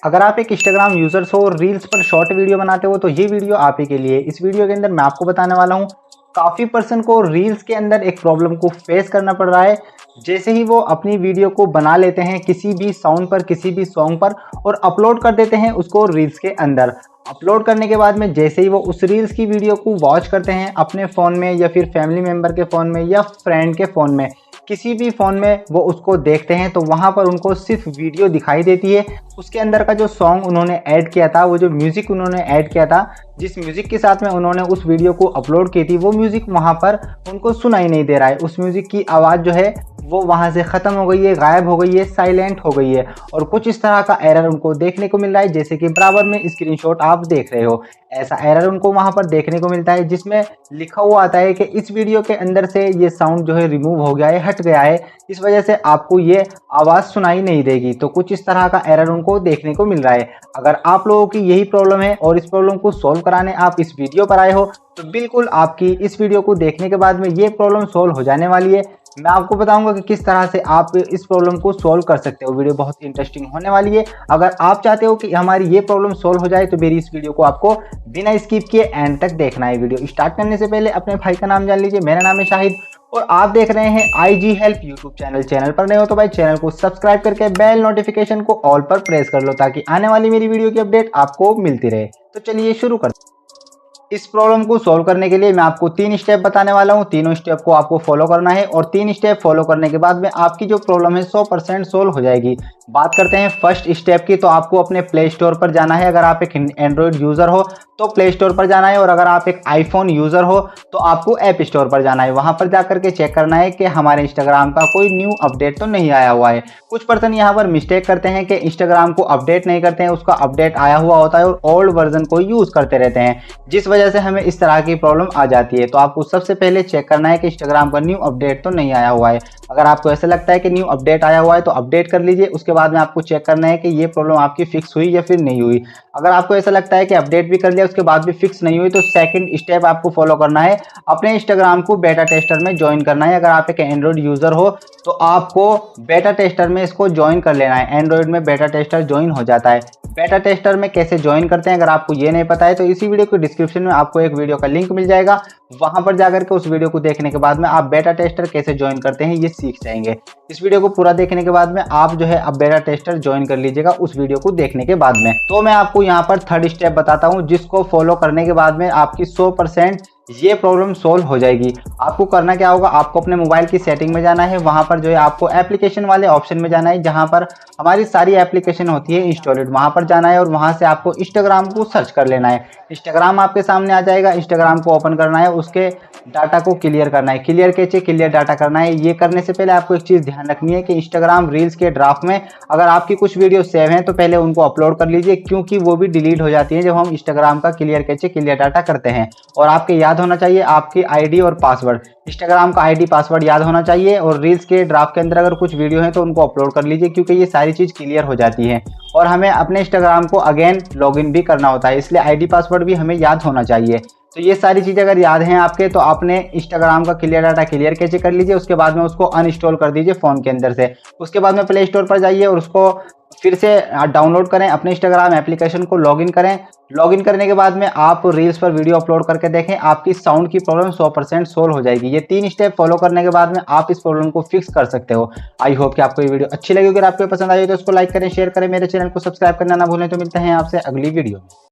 अगर आप एक इंस्टाग्राम यूजर्स हो और रील्स पर शॉर्ट वीडियो बनाते हो तो ये वीडियो आप ही के लिए। इस वीडियो के अंदर मैं आपको बताने वाला हूँ, काफ़ी पर्सन को रील्स के अंदर एक प्रॉब्लम को फेस करना पड़ रहा है। जैसे ही वो अपनी वीडियो को बना लेते हैं किसी भी साउंड पर, किसी भी सॉन्ग पर और अपलोड कर देते हैं उसको रील्स के अंदर। अपलोड करने के बाद में जैसे ही वो उस रील्स की वीडियो को वॉच करते हैं अपने फ़ोन में या फिर फैमिली मेम्बर के फ़ोन में या फ्रेंड के फ़ोन में, किसी भी फ़ोन में वो उसको देखते हैं तो वहाँ पर उनको सिर्फ वीडियो दिखाई देती है। उसके अंदर का जो सॉन्ग उन्होंने ऐड किया था, वो जो म्यूज़िक उन्होंने ऐड किया था, जिस म्यूज़िक के साथ में उन्होंने उस वीडियो को अपलोड की थी, वो म्यूज़िक वहाँ पर उनको सुनाई नहीं दे रहा है। उस म्यूज़िक की आवाज़ जो है वो वहाँ से ख़त्म हो गई है, गायब हो गई है, साइलेंट हो गई है और कुछ इस तरह का एरर उनको देखने को मिल रहा है, जैसे कि बराबर में स्क्रीनशॉट आप देख रहे हो। ऐसा एरर उनको वहाँ पर देखने को मिलता है जिसमें लिखा हुआ आता है कि इस वीडियो के अंदर से ये साउंड जो है रिमूव हो गया है, हट गया है, इस वजह से आपको ये आवाज़ सुनाई नहीं देगी। तो कुछ इस तरह का एरर उनको देखने को मिल रहा है। अगर आप लोगों की यही प्रॉब्लम है और इस प्रॉब्लम को सॉल्व कराने आप इस वीडियो पर आए हो तो बिल्कुल आपकी इस वीडियो को देखने के बाद में ये प्रॉब्लम सॉल्व हो जाने वाली है। मैं आपको बताऊंगा कि किस तरह से आप इस प्रॉब्लम को सॉल्व कर सकते हो। वीडियो बहुत इंटरेस्टिंग होने वाली है। अगर आप चाहते हो कि हमारी ये प्रॉब्लम सॉल्व हो जाए तो मेरी इस वीडियो को आपको बिना स्किप किए एंड तक देखना है। वीडियो स्टार्ट करने से पहले अपने भाई का नाम जान लीजिए। मेरा नाम है शाहिद और आप देख रहे हैं IG help YouTube channel. Channel पर नए हो तो भाई चैनल को सब्सक्राइब करके बेल नोटिफिकेशन को ऑल पर प्रेस कर लो ताकि आने वाली मेरी वीडियो की अपडेट आपको मिलती रहे। तो चलिए शुरू करते हैं। इस प्रॉब्लम को सॉल्व करने के लिए मैं आपको 3 स्टेप बताने वाला हूं। तीनों स्टेप को आपको फॉलो करना है और 3 स्टेप फॉलो करने के बाद में आपकी जो प्रॉब्लम है 100% सॉल्व हो जाएगी। बात करते हैं फर्स्ट स्टेप की, तो आपको अपने प्ले स्टोर पर जाना है। अगर आप एक एंड्रॉयड यूज़र हो तो प्ले स्टोर पर जाना है और अगर आप एक आईफोन यूज़र हो तो आपको ऐप स्टोर पर जाना है। वहां पर जाकर के चेक करना है कि हमारे इंस्टाग्राम का कोई न्यू अपडेट तो नहीं आया हुआ है। कुछ पर्सन यहाँ पर मिस्टेक करते हैं कि इंस्टाग्राम को अपडेट नहीं करते हैं, उसका अपडेट आया हुआ होता है और ओल्ड वर्जन को यूज़ करते रहते हैं, जिस वजह से हमें इस तरह की प्रॉब्लम आ जाती है। तो आपको सबसे पहले चेक करना है कि इंस्टाग्राम का न्यू अपडेट तो नहीं आया हुआ है। अगर आपको ऐसा लगता है कि न्यू अपडेट आया हुआ है तो अपडेट कर लीजिए। उसके बाद में आपको चेक करना है कि ये प्रॉब्लम आपकी फिक्स हुई या फिर नहीं हुई। अगर आपको ऐसा लगता है कि अपडेट भी कर लिया उसके बाद भी फिक्स नहीं हुई तो सेकंड स्टेप आपको फॉलो करना है, अपने इंस्टाग्राम को बेटा टेस्टर में ज्वाइन करना है। अगर आप एक एंड्रॉइड यूजर हो तो आपको बेटा टेस्टर में इसको ज्वाइन कर लेना है। एंड्रॉइड में बेटा टेस्टर ज्वाइन हो जाता है। बेटा टेस्टर में कैसे ज्वाइन करते हैं अगर आपको ये नहीं पता है तो इसी वीडियो के डिस्क्रिप्शन में आपको एक वीडियो का लिंक मिल जाएगा। वहां पर जाकर के उस वीडियो को देखने के बाद में आप बेटा टेस्टर कैसे ज्वाइन करते हैं ये सीख जाएंगे। इस वीडियो को पूरा देखने के बाद में आप जो है अब बेटा टेस्टर ज्वाइन कर लीजिएगा उस वीडियो को देखने के बाद में। तो मैं आपको यहाँ पर थर्ड स्टेप बताता हूँ जिसको फॉलो करने के बाद में आपकी 100% ये प्रॉब्लम सोल्व हो जाएगी। आपको करना क्या होगा, आपको अपने मोबाइल की सेटिंग में जाना है। वहां पर जो है आपको एप्लीकेशन वाले ऑप्शन में जाना है जहां पर हमारी सारी एप्लीकेशन होती है इंस्टॉलेड, वहां पर जाना है और वहां से आपको इंस्टाग्राम को सर्च कर लेना है। इंस्टाग्राम आपके सामने आ जाएगा। इंस्टाग्राम को ओपन करना है, उसके डाटा को क्लियर करना है, क्लियर कैचे क्लियर डाटा करना है। ये करने से पहले आपको एक चीज़ ध्यान रखनी है कि इंस्टाग्राम रील्स के ड्राफ्ट में अगर आपकी कुछ वीडियो सेव हैं तो पहले उनको अपलोड कर लीजिए, क्योंकि वो भी डिलीट हो जाती है जब हम इंस्टाग्राम का क्लियर कैचे क्लियर डाटा करते हैं। और आपके याद होना चाहिए आपकी ID और पासवर्ड, इंस्टाग्राम का ID पासवर्ड याद होना चाहिए। और रील्स के ड्राफ्ट के अंदर अगर कुछ वीडियो है तो उनको अपलोड कर लीजिए, क्योंकि ये सारी चीज़ क्लियर हो जाती है। और हमें अपने इंस्टाग्राम को अगेन लॉगिन भी करना होता है, इसलिए ID पासवर्ड भी हमें याद होना चाहिए। तो ये सारी चीज़ें अगर याद हैं आपके तो आपने इंस्टाग्राम का क्लियर डाटा क्लियर कैसे कर लीजिए। उसके बाद में उसको अनइंस्टॉल कर दीजिए फ़ोन के अंदर से। उसके बाद में प्ले स्टोर पर जाइए और उसको फिर से डाउनलोड करें, अपने इंस्टाग्राम एप्लीकेशन को लॉगिन करें। लॉगिन करने के बाद में आप रील्स पर वीडियो अपलोड करके देखें, आपकी साउंड की प्रॉब्लम 100% सोल्व हो जाएगी। ये 3 स्टेप फॉलो करने के बाद में आप इस प्रॉब्लम को फिक्स कर सकते हो। आई होप कि आपको ये वीडियो अच्छी लगी। अगर आपको पसंद आई तो इसको लाइक करें, शेयर करें, मेरे चैनल को सब्सक्राइब करना ना भूलें। तो मिलते हैं आपसे अगली वीडियो में।